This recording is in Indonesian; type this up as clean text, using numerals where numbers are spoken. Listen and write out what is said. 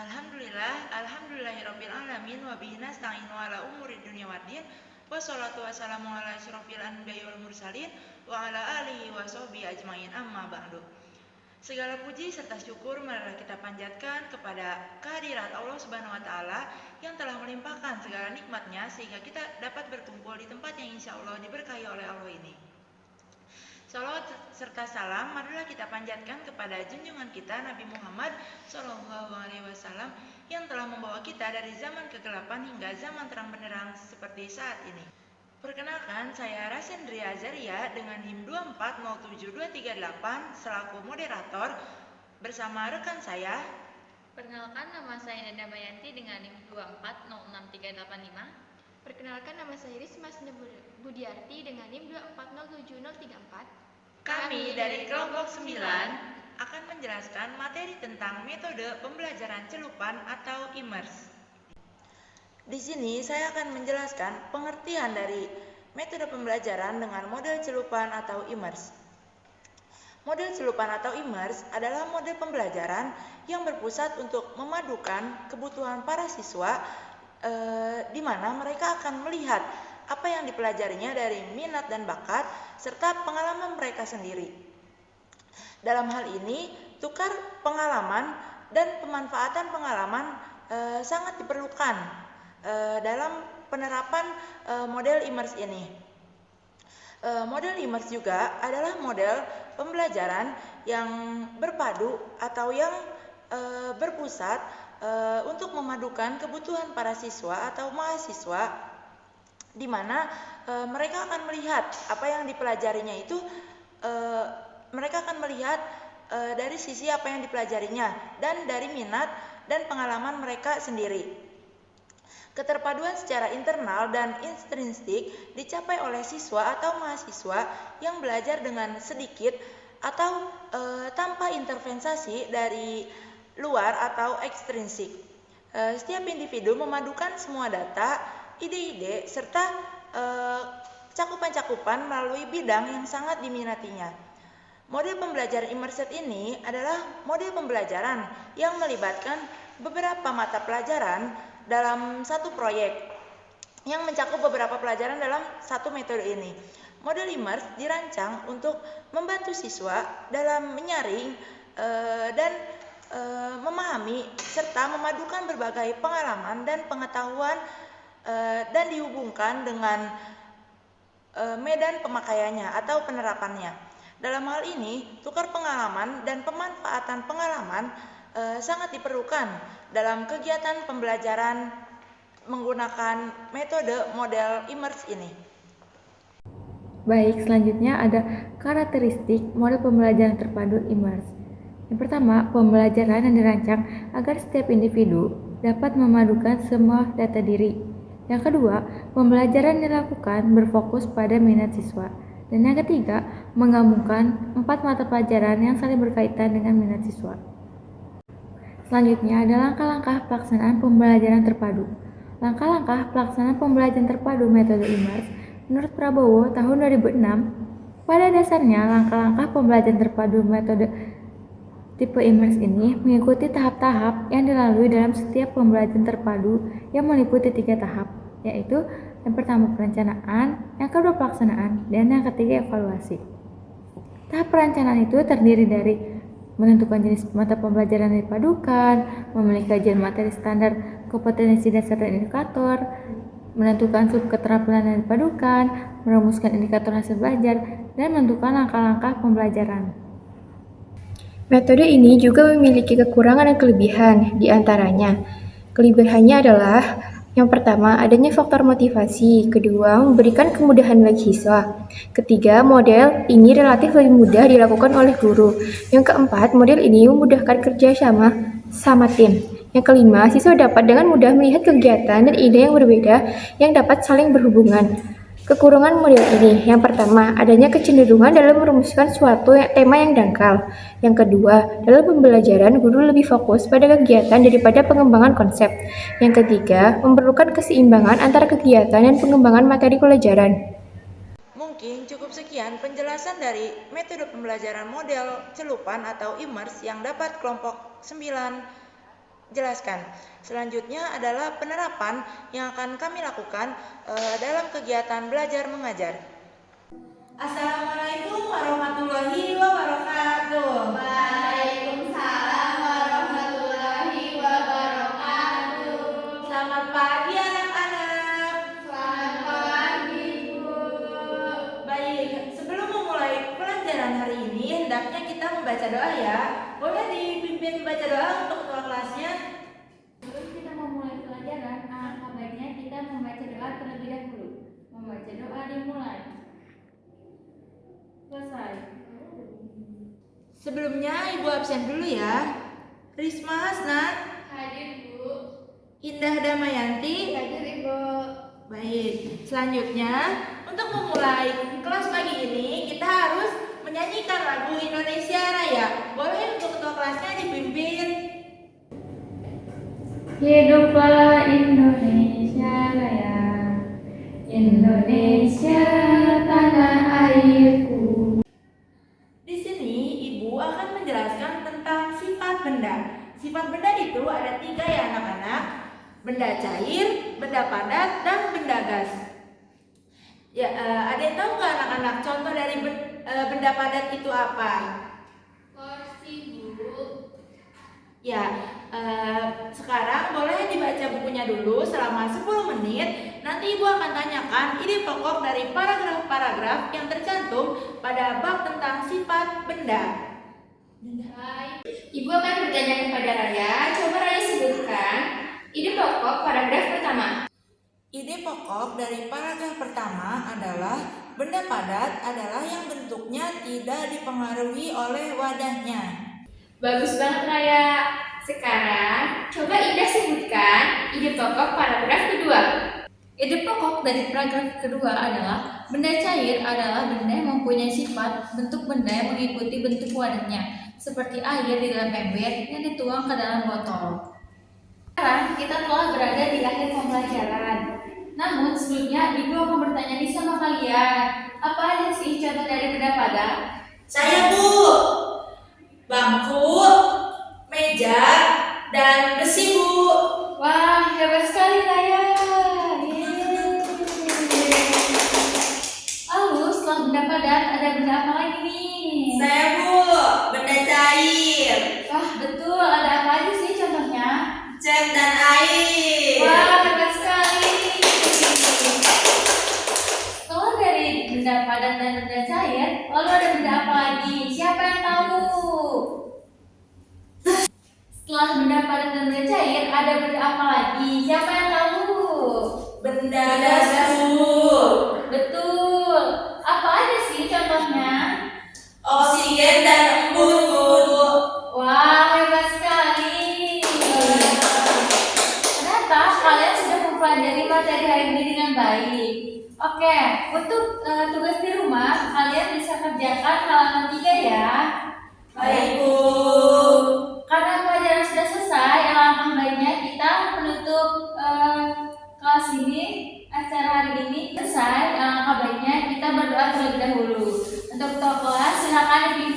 Alhamdulillahirabbil alamin wa bihi nasta'inu ala umuri dunya waddin. Wassalatu wassalamu ala asyrofil anbiya'i wal mursalin wa ala alihi wa sahbihi ajmain, amma ba'du. Segala puji serta syukur marilah kita panjatkan kepada kehadirat Allah Subhanahu wa taala yang telah melimpahkan segala nikmatnya sehingga kita dapat berkumpul di tempat yang insyaallah diberkahi oleh Allah ini. Salawat serta salam marilah kita panjatkan kepada junjungan kita Nabi Muhammad SAW yang telah membawa kita dari zaman kegelapan hingga zaman terang benderang seperti saat ini. Perkenalkan, saya Rasendri Azaria dengan NIM 2407238 selaku moderator bersama rekan saya. Perkenalkan, nama saya Nanda Mayanti dengan NIM 2406385. Perkenalkan, nama saya Risma Budiarti dengan NIM 2407034. Kami dari kelompok 9 akan menjelaskan materi tentang metode pembelajaran celupan atau immerse. Di sini saya akan menjelaskan pengertian dari metode pembelajaran dengan model celupan atau immerse. Model celupan atau immerse adalah model pembelajaran yang berpusat untuk memadukan kebutuhan para siswa di mana mereka akan melihat apa yang dipelajarinya dari minat dan bakat serta pengalaman mereka sendiri. Dalam hal ini, tukar pengalaman dan pemanfaatan pengalaman sangat diperlukan dalam penerapan model immerse ini. Model immerse juga adalah model pembelajaran yang berpadu atau yang berpusat untuk memadukan kebutuhan para siswa atau mahasiswa, di mana mereka akan melihat apa yang dipelajarinya itu, mereka akan melihat dari sisi apa yang dipelajarinya dan dari minat dan pengalaman mereka sendiri. Keterpaduan secara internal dan intrinsik dicapai oleh siswa atau mahasiswa yang belajar dengan sedikit atau tanpa intervensi dari luar atau ekstrinsik. Setiap individu memadukan semua data, ide-ide, serta cakupan-cakupan melalui bidang yang sangat diminatinya. Model pembelajaran immersive ini adalah model pembelajaran yang melibatkan beberapa mata pelajaran dalam satu proyek yang mencakup beberapa pelajaran dalam satu metode ini. Model immerse dirancang untuk membantu siswa dalam menyaring dan memahami serta memadukan berbagai pengalaman dan pengetahuan dan dihubungkan dengan medan pemakaiannya atau penerapannya. Dalam hal ini, tukar pengalaman dan pemanfaatan pengalaman sangat diperlukan dalam kegiatan pembelajaran menggunakan metode model immerse ini. Baik, selanjutnya ada karakteristik model pembelajaran terpadu immerse. Yang pertama, pembelajaran yang dirancang agar setiap individu dapat memadukan semua data diri. Yang kedua, pembelajaran dilakukan berfokus pada minat siswa. Dan yang ketiga, menggabungkan 4 mata pelajaran yang saling berkaitan dengan minat siswa. Selanjutnya ada langkah-langkah pelaksanaan pembelajaran terpadu. Langkah-langkah pelaksanaan pembelajaran terpadu metode immerse menurut Prabowo tahun 2006. Pada dasarnya, langkah-langkah pembelajaran terpadu metode tipe immerse ini mengikuti tahap-tahap yang dilalui dalam setiap pembelajaran terpadu yang meliputi 3 tahap, yaitu yang pertama perencanaan, yang kedua pelaksanaan, dan yang ketiga evaluasi. Tahap perencanaan itu terdiri dari menentukan jenis mata pembelajaran yang dipadukan, memilih kajian materi standar kompetensi dasar dan indikator, menentukan sub keterampilan yang dipadukan, merumuskan indikator hasil belajar, dan menentukan langkah-langkah pembelajaran. Metode ini juga memiliki kekurangan dan kelebihan. Di antaranya, kelebihannya adalah yang pertama, adanya faktor motivasi. Kedua, memberikan kemudahan bagi siswa. Ketiga, model ini relatif lebih mudah dilakukan oleh guru. Yang keempat, model ini memudahkan kerja sama tim. Yang kelima, siswa dapat dengan mudah melihat kegiatan dan ide yang berbeda yang dapat saling berhubungan. Kekurangan model ini, yang pertama, adanya kecenderungan dalam merumuskan suatu tema yang dangkal. Yang kedua, dalam pembelajaran, guru lebih fokus pada kegiatan daripada pengembangan konsep. Yang ketiga, memerlukan keseimbangan antara kegiatan dan pengembangan materi pelajaran. Mungkin cukup sekian penjelasan dari metode pembelajaran model celupan atau immerse yang dapat kelompok 9 jelaskan. Selanjutnya adalah penerapan yang akan kami lakukan dalam kegiatan belajar mengajar. Assalamualaikum warahmatullahi wabarakatuh. Waalaikumsalam warahmatullahi wabarakatuh. Selamat pagi anak-anak. Selamat pagi, Bu. Baik, sebelum memulai pelajaran hari ini, hendaknya kita membaca doa ya. Boleh dipimpin membaca doa untuk ketua kelasnya? Sebelum kita memulai pelajaran, alangkah baiknya kita membaca doa terlebih dahulu. Membaca doa dimulai. Selesai. Sebelumnya Ibu absen dulu ya. Risma Hasnat, Hadir, Bu. Indah Damayanti. Hadir, Ibu. Baik, selanjutnya untuk memulai kelas pagi ini kita harus menyanyikan lagu Indonesia Raya. Boleh untuk ketua kelasnya dipimpin. Hiduplah Indonesia Raya, Indonesia tanah airku. Di sini Ibu akan menjelaskan tentang sifat benda. Sifat benda itu ada 3 ya anak-anak. Benda cair, benda padat, dan benda gas. Ya, ada yang tahu nggak anak-anak contoh dari benda padat itu apa? Kursi, Bu. Ya, sekarang boleh dibaca bukunya dulu selama 10 menit. Nanti Ibu akan tanyakan ide pokok dari paragraf-paragraf yang tercantum pada bab tentang sifat benda. Baik. Ibu akan bertanya kepada Raya. Coba Raya sebutkan ide pokok paragraf pertama. Ide pokok dari paragraf pertama adalah benda padat adalah yang bentuknya tidak dipengaruhi oleh wadahnya. Bagus banget Raya. Sekarang coba Indah sebutkan ide pokok paragraf kedua. Ide pokok dari paragraf kedua adalah benda cair adalah benda yang mempunyai sifat bentuk benda yang mengikuti bentuk wadahnya, seperti air di dalam ember yang dituang ke dalam botol. Sekarang kita telah berada di akhir pembelajaran. Namun sebelumnya Ibu akan bertanya nih sama kalian, apa aja sih contoh dari benda padat? Saya Bu, bangku, meja, dan besi Bu. Wah, hebat sekali Raya. Lalu setelah benda padat ada benda apa lagi nih? Saya Bu, benda cair, Wah, betul. Ada apa aja sih contohnya? cat dan air. Wah, hebat sekali. Setelah dari benda padat dan benda cair, lalu ada benda apa lagi? Siapa yang tahu? Setelah benda padat dan benda cair, ada benda apa lagi? Siapa yang tahu? Benda gas Bu. Betul. Apa aja sih contohnya? Oksigen dan embun Bu. Wah, hebat sekali. Ternyata kalian sudah mempelajari materi hari ini dengan baik. Oke, untuk tugas di rumah, kalian bisa kerjakan halaman 3 ya. Baik Bu. Karena pelajaran sudah selesai, alangkah baiknya kita menutup kelas ini, acara hari ini selesai. Alangkah baiknya kita berdoa terlebih dahulu. Untuk ketua kelas, silakan dipimpin